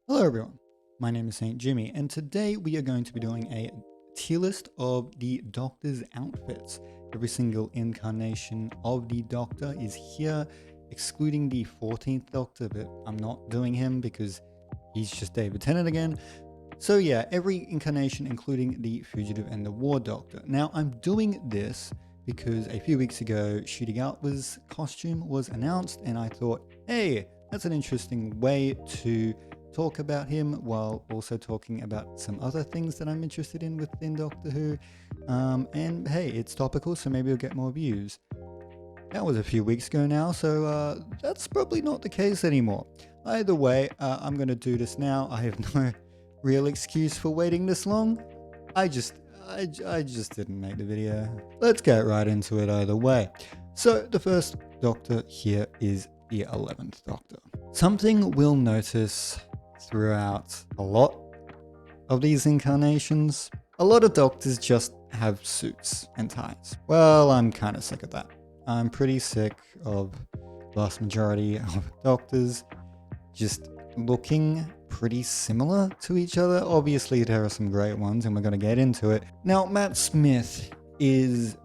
Hello everyone, my name is Saint Jimmy, and today we are going to be doing a tier list of the Doctor's outfits. Every single incarnation of the Doctor is here, excluding the 14th Doctor, but I'm not doing him because he's just David Tennant again. So yeah, every incarnation including the Fugitive and the War Doctor. Now I'm doing this because a few weeks ago Shooting Out's costume was announced, and I thought, hey, that's an interesting way to talk about him while also talking about some other things that I'm interested in within Doctor Who. And hey, it's topical, so maybe we'll get more views. That was a few weeks ago now, so that's probably not the case anymore. Either way, I'm going to do this now. I have no real excuse for waiting this long. I just didn't make the video. Let's get right into it either way. So the first Doctor here is the 11th Doctor. Something we'll notice throughout a lot of these incarnations, a lot of Doctors just have suits and ties. Well, I'm kind of sick of that. I'm pretty sick of the vast majority of Doctors just looking pretty similar to each other. Obviously, there are some great ones, and we're going to get into it. Now, Matt Smith is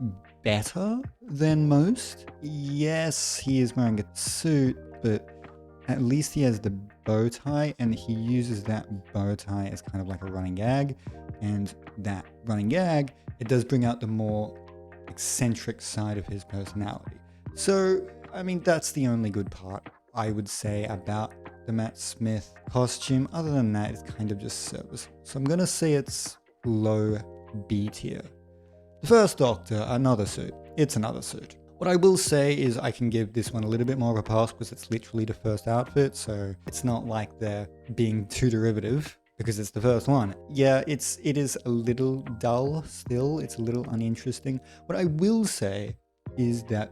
better than most. Yes, he is wearing a suit, but at least he has the bow tie, and he uses that bow tie as kind of like a running gag. And that running gag, it does bring out the more eccentric side of his personality. So, I mean, that's the only good part, I would say, about the Matt Smith costume. Other than that, it's kind of just service. So I'm going to say it's low B tier. The first Doctor, another suit. It's another suit. What I will say is I can give this one a little bit more of a pass because it's literally the first outfit, so it's not like they're being too derivative because it's the first one. Yeah, it is a little dull still. It's a little uninteresting. What I will say is that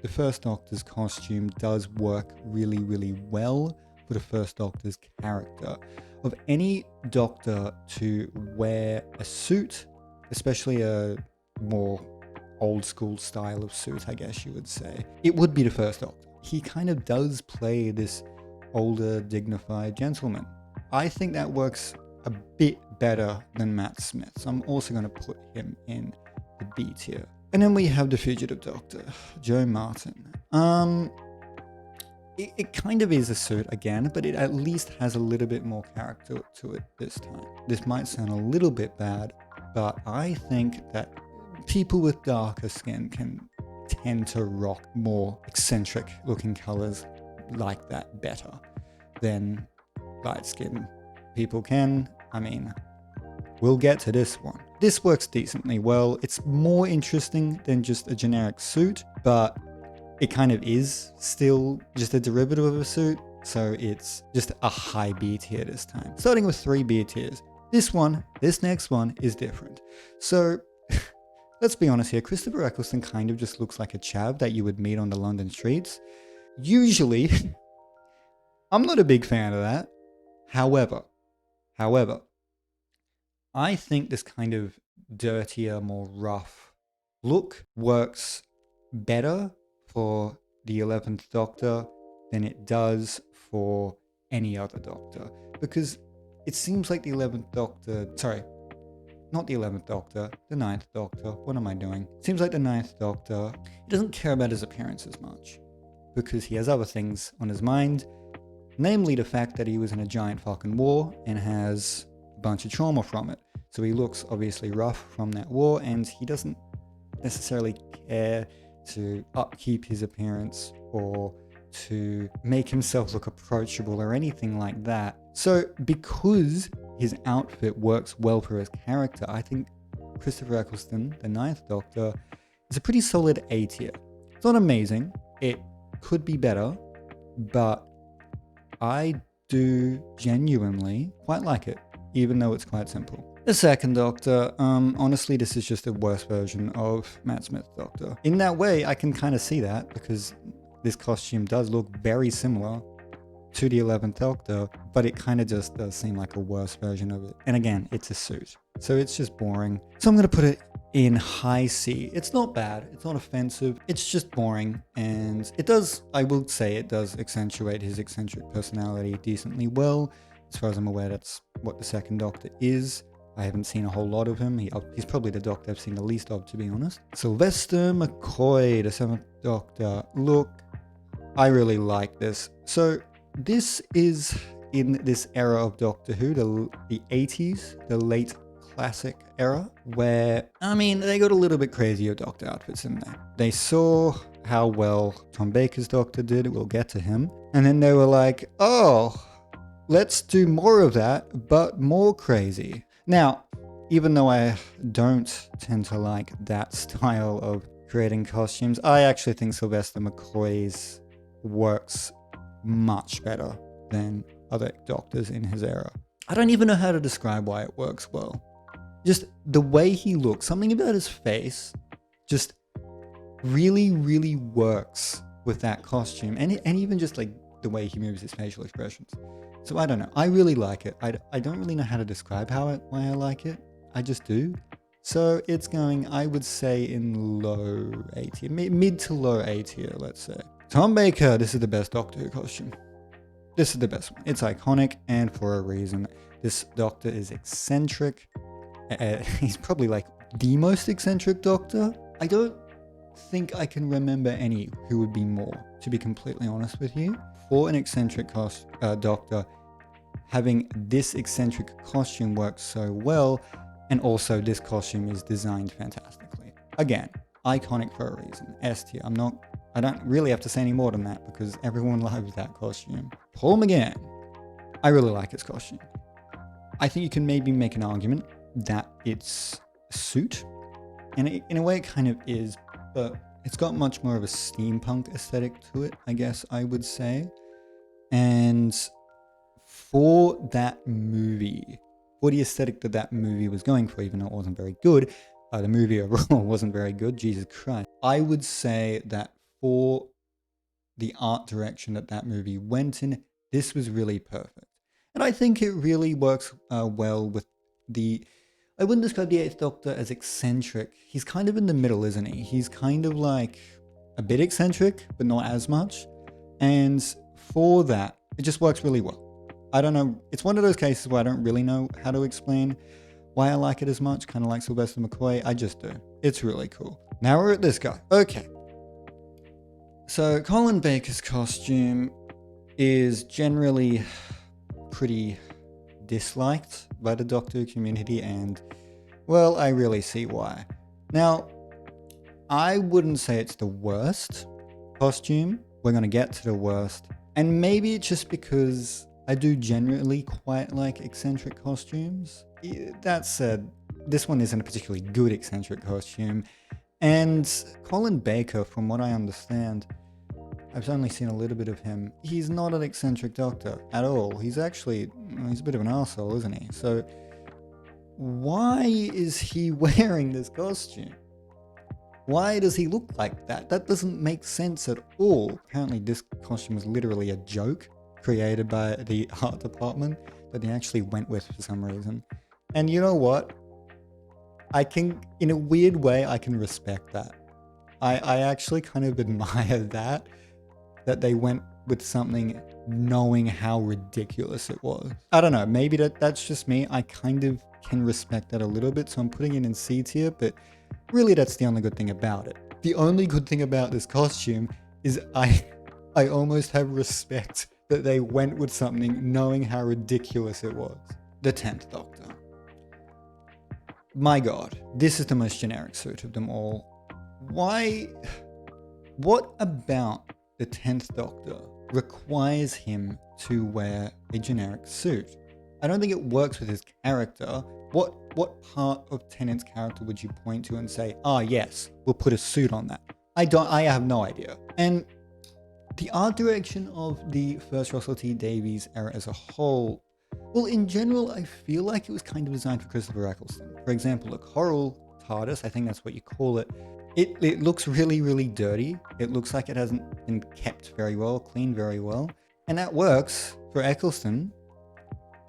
the first Doctor's costume does work really, really well for the first Doctor's character. Of any Doctor to wear a suit, especially a more old school style of suit, I guess you would say, it would be the first Doctor. He kind of does play this older, dignified gentleman. I think that works a bit better than Matt Smith, so I'm also going to put him in the B tier. And then we have the Fugitive Doctor, Joe Martin. It kind of is a suit again, but it at least has a little bit more character to it this time. This might sound a little bit bad, but I think that people with darker skin can tend to rock more eccentric looking colors like that better than light skinned people can. I mean, we'll get to this one. This works decently well. It's more interesting than just a generic suit, but it kind of is still just a derivative of a suit, so it's just a high B tier this time. Starting with 3 B tiers. This next one is different. So let's be honest here, Christopher Eccleston kind of just looks like a chav that you would meet on the London streets. Usually, I'm not a big fan of that. However, I think this kind of dirtier, more rough look works better for the 11th Doctor than it does for any other Doctor. Because it seems like the 11th Doctor, sorry, not the 11th Doctor, the 9th Doctor. What am I doing? It seems like the 9th Doctor, he doesn't care about his appearance as much because he has other things on his mind, namely the fact that he was in a giant fucking war and has a bunch of trauma from it. So he looks obviously rough from that war, and he doesn't necessarily care to upkeep his appearance or to make himself look approachable or anything like that. So because his outfit works well for his character, I think Christopher Eccleston, the 9th Doctor, is a pretty solid A tier. It's not amazing. It could be better, but I do genuinely quite like it, even though it's quite simple. The second Doctor, honestly, this is just a worse version of Matt Smith's Doctor. In that way, I can kind of see that because this costume does look very similar to the 11th Doctor, but it kind of just does seem like a worse version of it. And again, it's a suit, so it's just boring. So I'm going to put it in high C. It's not bad, it's not offensive, it's just boring, and it does, I will say, it does accentuate his eccentric personality decently well, As far as I'm aware, that's what the second Doctor is. I haven't seen a whole lot of him. He's probably the Doctor I've seen the least of, to be honest. Sylvester McCoy, the seventh Doctor. Look, I really like this. So this is in this era of Doctor Who, the 80s, the late classic era, where, I mean, they got a little bit crazier Doctor outfits in there. They saw how well Tom Baker's Doctor did, we'll get to him, and then they were like, oh, let's do more of that, but more crazy. Now, even though I don't tend to like that style of creating costumes, I actually think Sylvester McCoy's works much better than other Doctors in his era. I don't even know how to describe why it works well. Just the way he looks, something about his face just really, really works with that costume. And even just like the way he moves his facial expressions. So I don't know. I really like it. I don't really know how to describe why I like it. I just do. So it's going, I would say, in low A tier, mid to low A tier, let's say. Tom Baker, this is the best Doctor Who costume. This is the best one. It's iconic, and for a reason. This Doctor is eccentric. He's probably like the most eccentric Doctor. I don't think I can remember any who would be more, to be completely honest with you. For an eccentric Doctor, having this eccentric costume works so well, and also this costume is designed fantastically. Again, iconic for a reason. S tier. I don't really have to say any more than that because everyone loves that costume. Paul McGann. I really like his costume. I think you can maybe make an argument that it's a suit, and in a way it kind of is, but it's got much more of a steampunk aesthetic to it, I guess I would say. And for that movie, for the aesthetic that movie was going for, even though it wasn't very good, the movie overall wasn't very good, Jesus Christ. I would say that for the art direction that movie went in, this was really perfect. And I think it really works well with I wouldn't describe the Eighth Doctor as eccentric. He's kind of in the middle, isn't he? He's kind of like a bit eccentric, but not as much. And for that, it just works really well. I don't know. It's one of those cases where I don't really know how to explain why I like it as much, kind of like Sylvester McCoy. I just do. It's really cool. Now we're at this guy. Okay. So Colin Baker's costume is generally pretty disliked by the Doctor Who community, and well, I really see why. Now, I wouldn't say it's the worst costume. We're going to get to the worst. And maybe it's just because I do generally quite like eccentric costumes. That said, this one isn't a particularly good eccentric costume. And Colin Baker, from what I understand, I've only seen a little bit of him. He's not an eccentric Doctor at all. He's a bit of an arsehole, isn't he? So why is he wearing this costume? Why does he look like that? That doesn't make sense at all. Apparently this costume was literally a joke created by the art department that they actually went with for some reason. And you know what? In a weird way, I can respect that. I actually kind of admire that they went with something knowing how ridiculous it was. I don't know, maybe that's just me. I kind of can respect that a little bit, so I'm putting it in C tier, but really that's the only good thing about it. The only good thing about this costume is I almost have respect that they went with something knowing how ridiculous it was. The 10th Doctor. My God, this is the most generic suit of them all. Why? What about the 10th Doctor requires him to wear a generic suit? I don't think it works with his character. What part of Tennant's character would you point to and say, ah, yes, we'll put a suit on that? I have no idea. And the art direction of the first Russell T Davies era as a whole, well, in general, I feel like it was kind of designed for Christopher Eccleston. For example, the Coral TARDIS, I think that's what you call it. It looks really, really dirty. It looks like it hasn't been kept very well, cleaned very well. And that works for Eccleston,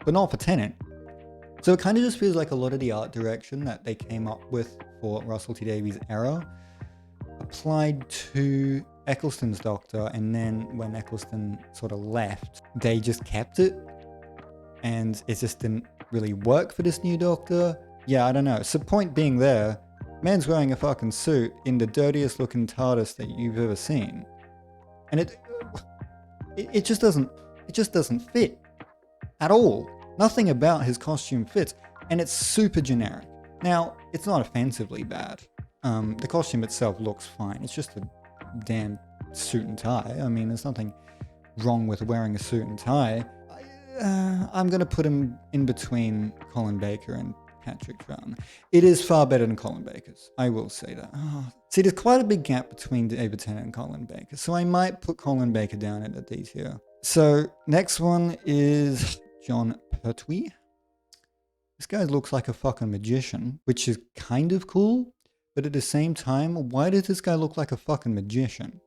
but not for Tennant. So it kind of just feels like a lot of the art direction that they came up with for Russell T Davies' era applied to Eccleston's Doctor, and then when Eccleston sort of left, they just kept it. and it just didn't really work for this new Doctor. Yeah, I don't know. So point being there, man's wearing a fucking suit in the dirtiest looking TARDIS that you've ever seen. And it just doesn't fit at all. Nothing about his costume fits, and it's super generic. Now, it's not offensively bad. The costume itself looks fine. It's just a damn suit and tie. I mean, there's nothing wrong with wearing a suit and tie. I'm going to put him in between Colin Baker and Patrick Troughton. It is far better than Colin Baker's. I will say that. See, there's quite a big gap between David Tennant and Colin Baker, so I might put Colin Baker down at the D tier. So, next one is Jon Pertwee. This guy looks like a fucking magician, which is kind of cool, but at the same time, why does this guy look like a fucking magician?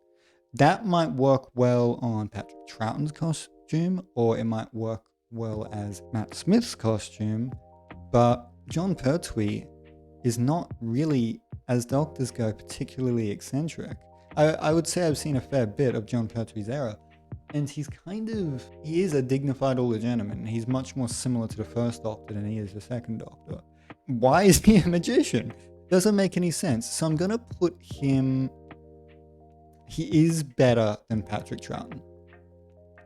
That might work well on Patrick Troughton's costume, or it might work well as Matt Smith's costume, but Jon Pertwee is not really, as Doctors go, particularly eccentric. I would say I've seen a fair bit of Jon Pertwee's era, and he is a dignified older gentleman. He's much more similar to the first Doctor than he is the second Doctor. Why is he a magician? Doesn't make any sense. So I'm gonna put him, he is better than Patrick Troughton.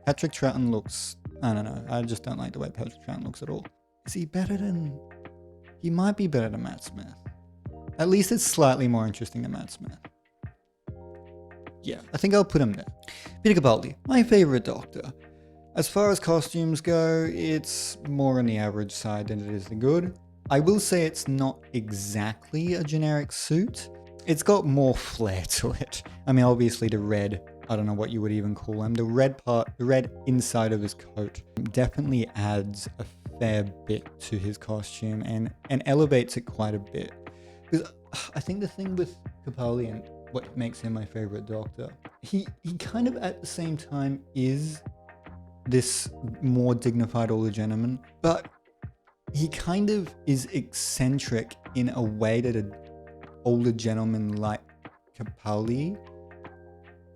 Patrick Troughton looks, I don't know, I just don't like the way Patrick Troughton looks at all. Is he better than, he might be better than Matt Smith. At least it's slightly more interesting than Matt Smith. Yeah, I think I'll put him there. Peter Capaldi, my favorite Doctor. As far as costumes go, it's more on the average side than it is the good. I will say it's not exactly a generic suit. It's got more flair to it. I mean, obviously the red, I don't know what you would even call him. The red inside of his coat definitely adds a fair bit to his costume and elevates it quite a bit. Because I think the thing with Capaldi and what makes him my favorite Doctor, he kind of at the same time is this more dignified older gentleman, but he kind of is eccentric in a way that an older gentleman like Capaldi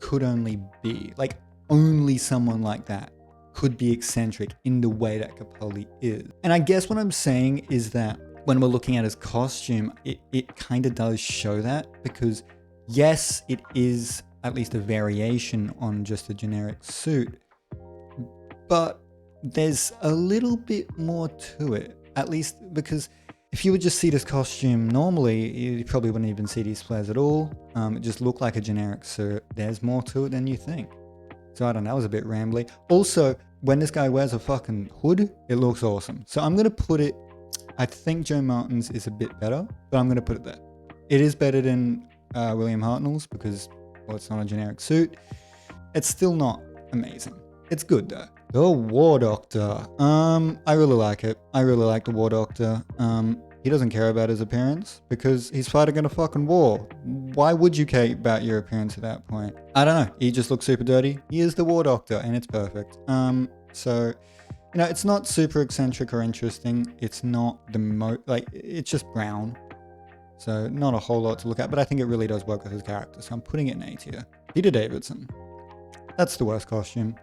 could only be. Like, only someone like that could be eccentric in the way that Capaldi is. And I guess what I'm saying is that when we're looking at his costume, it kind of does show that, because yes, it is at least a variation on just a generic suit, but there's a little bit more to it, at least because if you would just see this costume normally, you probably wouldn't even see these flares at all. It just looked like a generic suit. There's more to it than you think. So I don't know, that was a bit rambly. Also, when this guy wears a fucking hood, it looks awesome. So I'm going to put it, I think Joe Martin's is a bit better, but I'm going to put it there. It is better than William Hartnell's because, well, it's not a generic suit. It's still not amazing. It's good though. The War Doctor. I really like it. I really like the War Doctor. He doesn't care about his appearance because he's fighting in a fucking war. Why would you care about your appearance at that point? I don't know. He just looks super dirty. He is the War Doctor and it's perfect. So, you know, it's not super eccentric or interesting. It's not the it's just brown. So not a whole lot to look at, but I think it really does work with his character. So I'm putting it in A tier. Peter Davidson. That's the worst costume.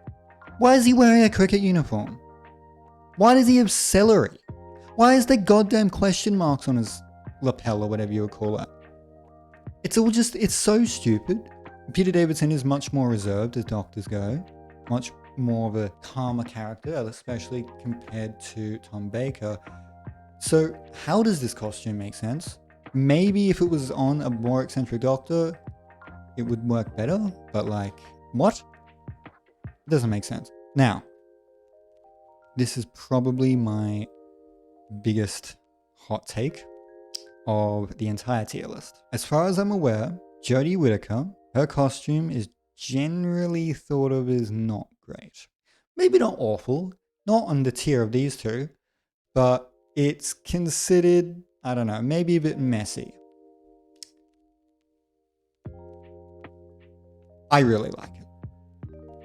Why is he wearing a cricket uniform? Why does he have celery? Why is there goddamn question marks on his lapel or whatever you would call that? It's all just, it's so stupid. Peter Davidson is much more reserved as Doctors go. Much more of a calmer character, especially compared to Tom Baker. So how does this costume make sense? Maybe if it was on a more eccentric Doctor, it would work better, but like, what? It doesn't make sense. Now, this is probably my biggest hot take of the entire tier list. As far as I'm aware, Jodie Whittaker, her costume is generally thought of as not great. Maybe not awful, not on the tier of these two, but it's considered, I don't know, maybe a bit messy. I really like it.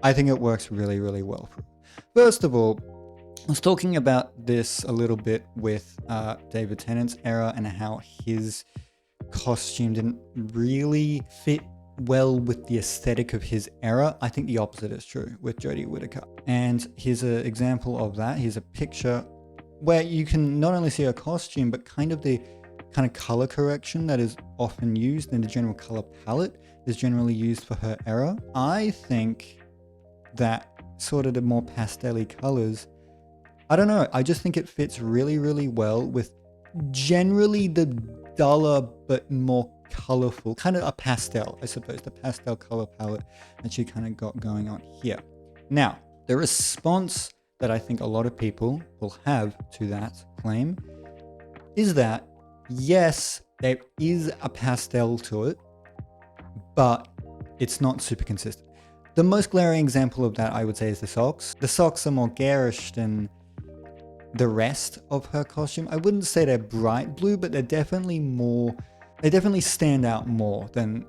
I think it works really, really well for it. First of all, I was talking about this a little bit with David Tennant's era and how his costume didn't really fit well with the aesthetic of his era. I think the opposite is true with Jodie Whittaker. And here's an example of that. Here's a picture where you can not only see her costume, but kind of the color correction that is often used in the general color palette is generally used for her era. I think that sort of the more pastel-y colors, I don't know, I just think it fits really, really well with generally the duller but more colorful, kind of a pastel, I suppose, the pastel color palette that she kind of got going on here. Now, the response that I think a lot of people will have to that claim is that, yes, there is a pastel to it, but it's not super consistent. The most glaring example of that, I would say, is the socks. The socks are more garish than the rest of her costume. I wouldn't say they're bright blue, but they're definitely more, they definitely stand out more than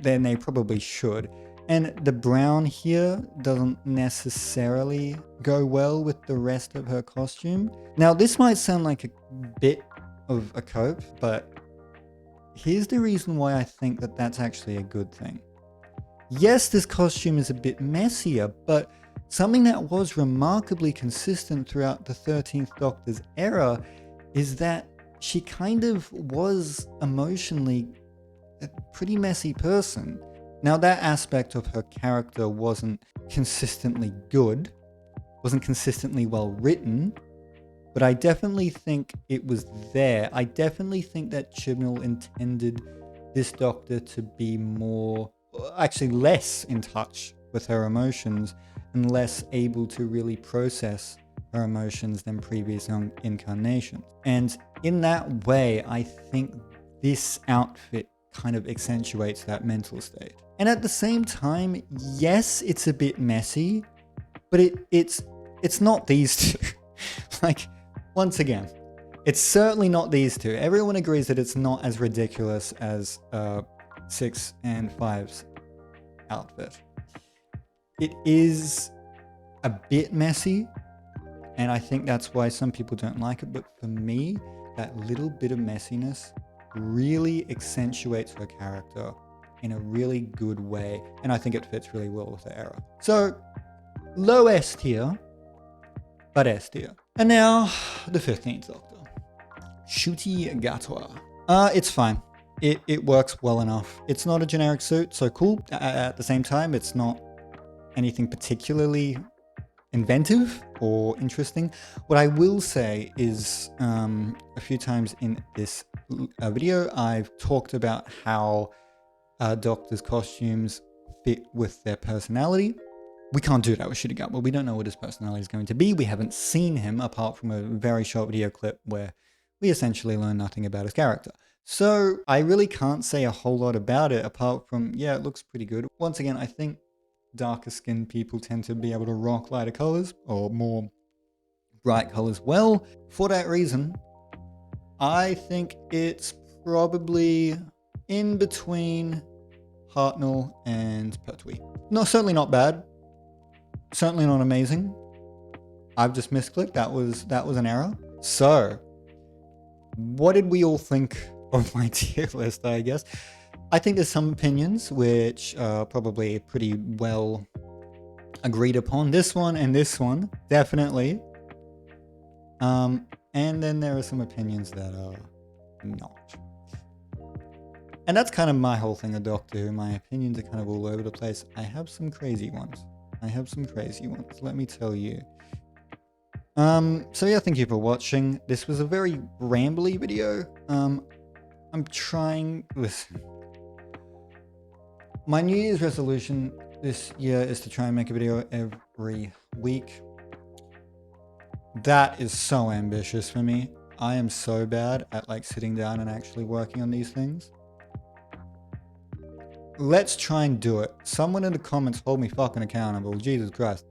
they probably should. And the brown here doesn't necessarily go well with the rest of her costume. Now, this might sound like a bit of a cope, but here's the reason why I think that that's actually a good thing. Yes, this costume is a bit messier, but something that was remarkably consistent throughout the 13th Doctor's era is that she kind of was emotionally a pretty messy person. Now, that aspect of her character wasn't consistently good, wasn't consistently well written, but I definitely think it was there. I definitely think that Chibnall intended this Doctor to be more, actually less in touch with her emotions and less able to really process her emotions than previous incarnations. And in that way, I think this outfit kind of accentuates that mental state. And at the same time, yes, it's a bit messy, but it's not these two. Like, once again, it's certainly not these two. Everyone agrees that it's not as ridiculous as 6 and 5's outfit. It is a bit messy, and I think that's why some people don't like it. But for me, that little bit of messiness really accentuates her character in a really good way, and I think it fits really well with the era. So, low S tier, but S tier. And now, the 15th Doctor. Ncuti Gatwa. It's fine. It works well enough. It's not a generic suit, so cool. At the same time, it's not anything particularly inventive or interesting. What I will say is a few times in this video, I've talked about how Doctor's costumes fit with their personality. We can't do that with Ncuti Gatwa. We don't know what his personality is going to be. We haven't seen him apart from a very short video clip where we essentially learn nothing about his character. So I really can't say a whole lot about it apart from, yeah, it looks pretty good. Once again, I think darker skinned people tend to be able to rock lighter colors or more bright colors well. For that reason, I think it's probably in between Hartnell and Pertwee. No, certainly not bad. Certainly not amazing. I've just misclicked. That was an error. So, what did we all think of my tier list, I guess? I think there's some opinions which are probably pretty well agreed upon. This one and this one, definitely. And then there are some opinions that are not. And that's kind of my whole thing of Doctor Who. My opinions are kind of all over the place. I have some crazy ones. Let me tell you. So yeah, thank you for watching. This was a very rambly video. I'm trying, listen. My New Year's resolution this year is to try and make a video every week. That is so ambitious for me. I am so bad at like sitting down and actually working on these things. Let's try and do it. Someone in the comments hold me fucking accountable. Jesus Christ.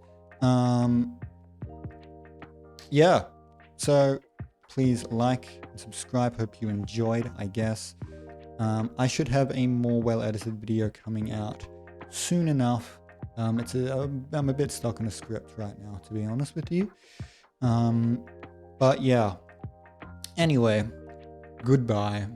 Yeah. So please like and subscribe. Hope you enjoyed, I guess. I should have a more well-edited video coming out soon enough. I'm a bit stuck in a script right now, to be honest with you. But yeah. Anyway, goodbye.